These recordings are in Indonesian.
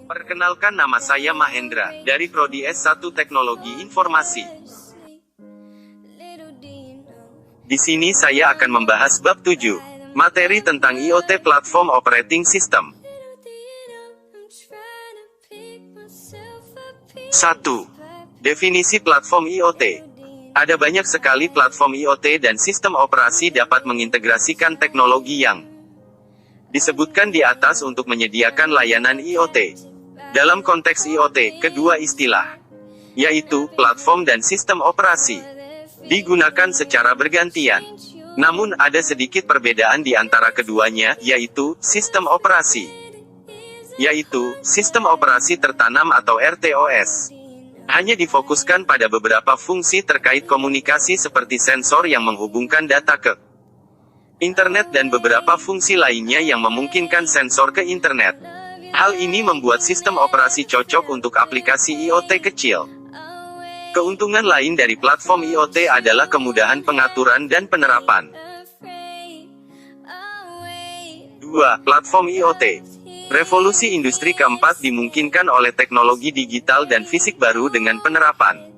Perkenalkan, nama saya Mahendra, dari Prodi S1 Teknologi Informasi. Di sini saya akan membahas bab 7, materi tentang IoT Platform Operating System. 1. Definisi platform IoT. Ada banyak sekali platform IoT dan sistem operasi dapat mengintegrasikan teknologi yang disebutkan di atas untuk menyediakan layanan IoT. Dalam konteks IoT, kedua istilah, yaitu platform dan sistem operasi, digunakan secara bergantian. Namun ada sedikit perbedaan di antara keduanya, yaitu sistem operasi, yaitu sistem operasi tertanam atau RTOS. Hanya difokuskan pada beberapa fungsi terkait komunikasi seperti sensor yang menghubungkan data ke internet dan beberapa fungsi lainnya yang memungkinkan sensor ke internet. Hal ini membuat sistem operasi cocok untuk aplikasi IoT kecil. Keuntungan lain dari platform IoT adalah kemudahan pengaturan dan penerapan. 2. Platform IoT. Revolusi industri keempat dimungkinkan oleh teknologi digital dan fisik baru dengan penerapan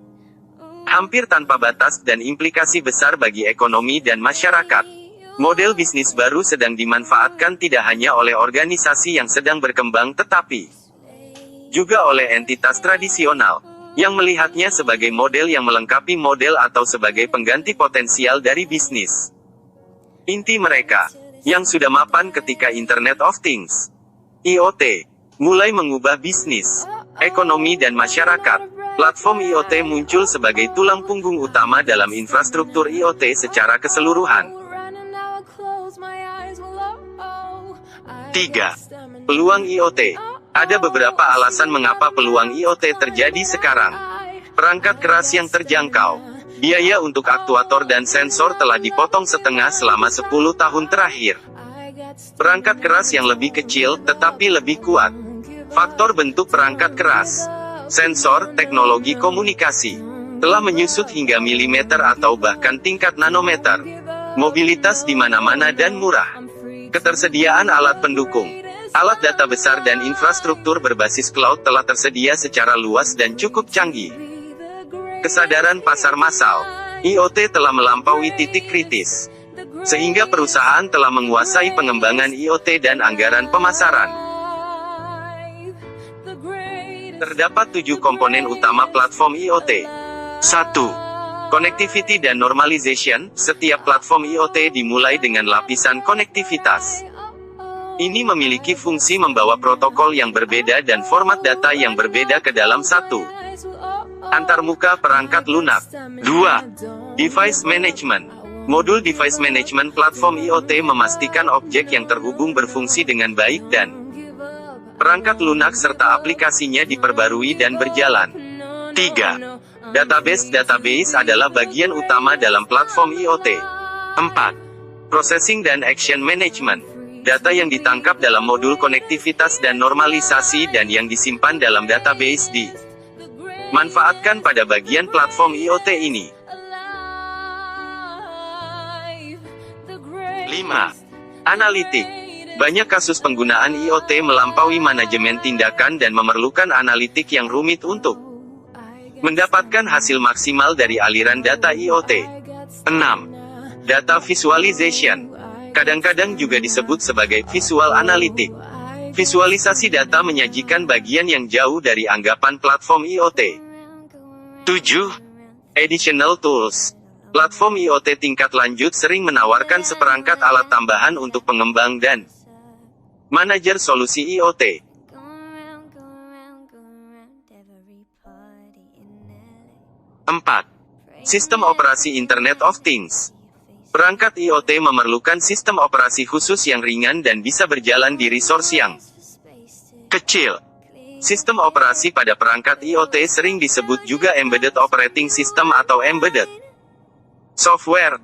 hampir tanpa batas dan implikasi besar bagi ekonomi dan masyarakat. Model bisnis baru sedang dimanfaatkan tidak hanya oleh organisasi yang sedang berkembang tetapi juga oleh entitas tradisional, yang melihatnya sebagai model yang melengkapi model atau sebagai pengganti potensial dari bisnis inti mereka, yang sudah mapan ketika Internet of Things (IoT) mulai mengubah bisnis, ekonomi dan masyarakat. Platform IoT muncul sebagai tulang punggung utama dalam infrastruktur IoT secara keseluruhan. 3. Peluang IoT. Ada beberapa alasan mengapa peluang IoT terjadi sekarang. Perangkat keras yang terjangkau. Biaya untuk aktuator dan sensor telah dipotong setengah selama 10 tahun terakhir. Perangkat keras yang lebih kecil, tetapi lebih kuat. Faktor bentuk perangkat keras. Sensor, teknologi komunikasi, telah menyusut hingga milimeter atau bahkan tingkat nanometer. Mobilitas di mana-mana dan murah. Ketersediaan alat pendukung, alat data besar dan infrastruktur berbasis cloud telah tersedia secara luas dan cukup canggih. Kesadaran pasar massal. IoT telah melampaui titik kritis, sehingga perusahaan telah menguasai pengembangan IoT dan anggaran pemasaran. Terdapat 7 komponen utama platform IoT. 1. Connectivity dan normalization. Setiap platform IoT dimulai dengan lapisan konektivitas. Ini memiliki fungsi membawa protokol yang berbeda dan format data yang berbeda ke dalam satu antarmuka perangkat lunak. 2. Device management. Modul device management platform IoT memastikan objek yang terhubung berfungsi dengan baik dan perangkat lunak serta aplikasinya diperbarui dan berjalan. 3. Database adalah bagian utama dalam platform IoT. 4. Processing dan action management. Data yang ditangkap dalam modul konektivitas dan normalisasi dan yang disimpan dalam database dimanfaatkan pada bagian platform IoT ini. 5. Analitik. Banyak kasus penggunaan IoT melampaui manajemen tindakan dan memerlukan analitik yang rumit untuk mendapatkan hasil maksimal dari aliran data IoT. 6. Data visualization. Kadang-kadang juga disebut sebagai visual analytic. Visualisasi data menyajikan bagian yang jauh dari anggapan platform IoT. 7. Additional tools. Platform IoT tingkat lanjut sering menawarkan seperangkat alat tambahan untuk pengembang dan manajer solusi IoT. 4. Sistem operasi Internet of Things. Perangkat IoT memerlukan sistem operasi khusus yang ringan dan bisa berjalan di resource yang kecil. Sistem operasi pada perangkat IoT sering disebut juga Embedded Operating System atau Embedded Software.